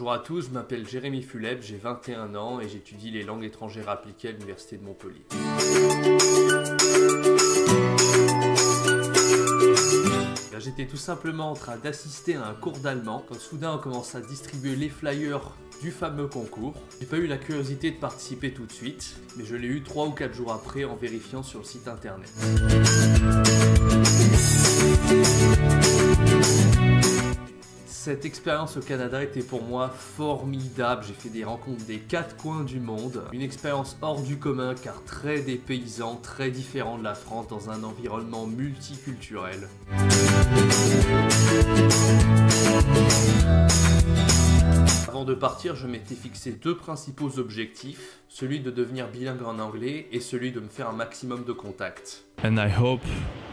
Bonjour à tous, je m'appelle Jérémy Fuleb, j'ai 21 ans et j'étudie les langues étrangères appliquées à l'Université de Montpellier. J'étais tout simplement en train d'assister à un cours d'allemand quand soudain on commence à distribuer les flyers du fameux concours. J'ai pas eu la curiosité de participer tout de suite, mais je l'ai eu 3 ou 4 jours après en vérifiant sur le site internet. Cette expérience au Canada était pour moi formidable. J'ai fait des rencontres des 4 coins du monde. Une expérience hors du commun car très dépaysant, très différent de la France dans un environnement multiculturel. Avant de partir, je m'étais fixé 2 principaux objectifs, celui de devenir bilingue en anglais et celui de me faire un maximum de contacts. And I hope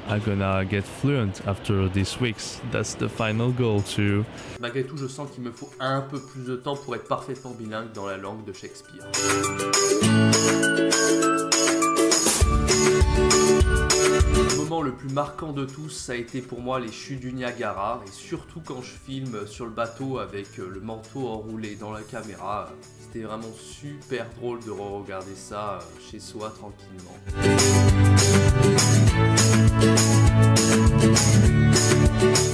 I'm gonna get fluent after these weeks. That's the final goal too. Malgré tout, je sens qu'il me faut un peu plus de temps pour être parfaitement bilingue dans la langue de Shakespeare. Le moment le plus marquant de tous, ça a été pour moi les chutes du Niagara, et surtout quand je filme sur le bateau avec le manteau enroulé dans la caméra. C'était vraiment super drôle de re-regarder ça chez soi tranquillement.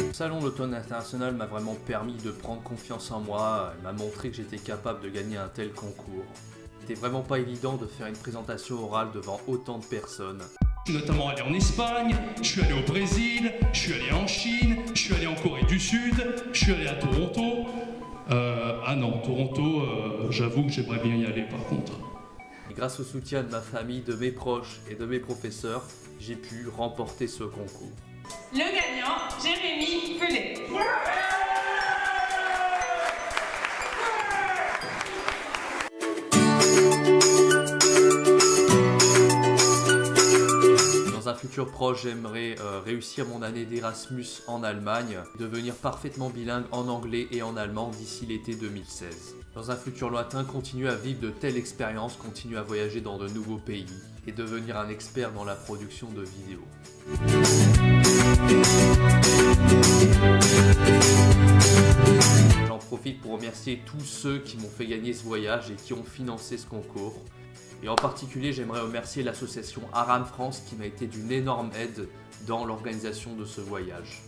Le salon d'automne international m'a vraiment permis de prendre confiance en moi, m'a montré que j'étais capable de gagner un tel concours. C'était vraiment pas évident de faire une présentation orale devant autant de personnes. Je suis notamment allé en Espagne, je suis allé au Brésil, je suis allé en Chine, je suis allé en Corée du Sud, je suis allé à Toronto. Toronto, j'avoue que j'aimerais bien y aller par contre. Et grâce au soutien de ma famille, de mes proches et de mes professeurs, j'ai pu remporter ce concours. Le gagnant, Jérémy Fuleb. Dans un futur proche, j'aimerais réussir mon année d'Erasmus en Allemagne, devenir parfaitement bilingue en anglais et en allemand d'ici l'été 2016. Dans un futur lointain, continuer à vivre de telles expériences, continuer à voyager dans de nouveaux pays et devenir un expert dans la production de vidéos. J'en profite pour remercier tous ceux qui m'ont fait gagner ce voyage et qui ont financé ce concours. Et en particulier, j'aimerais remercier l'association Aram France qui m'a été d'une énorme aide dans l'organisation de ce voyage.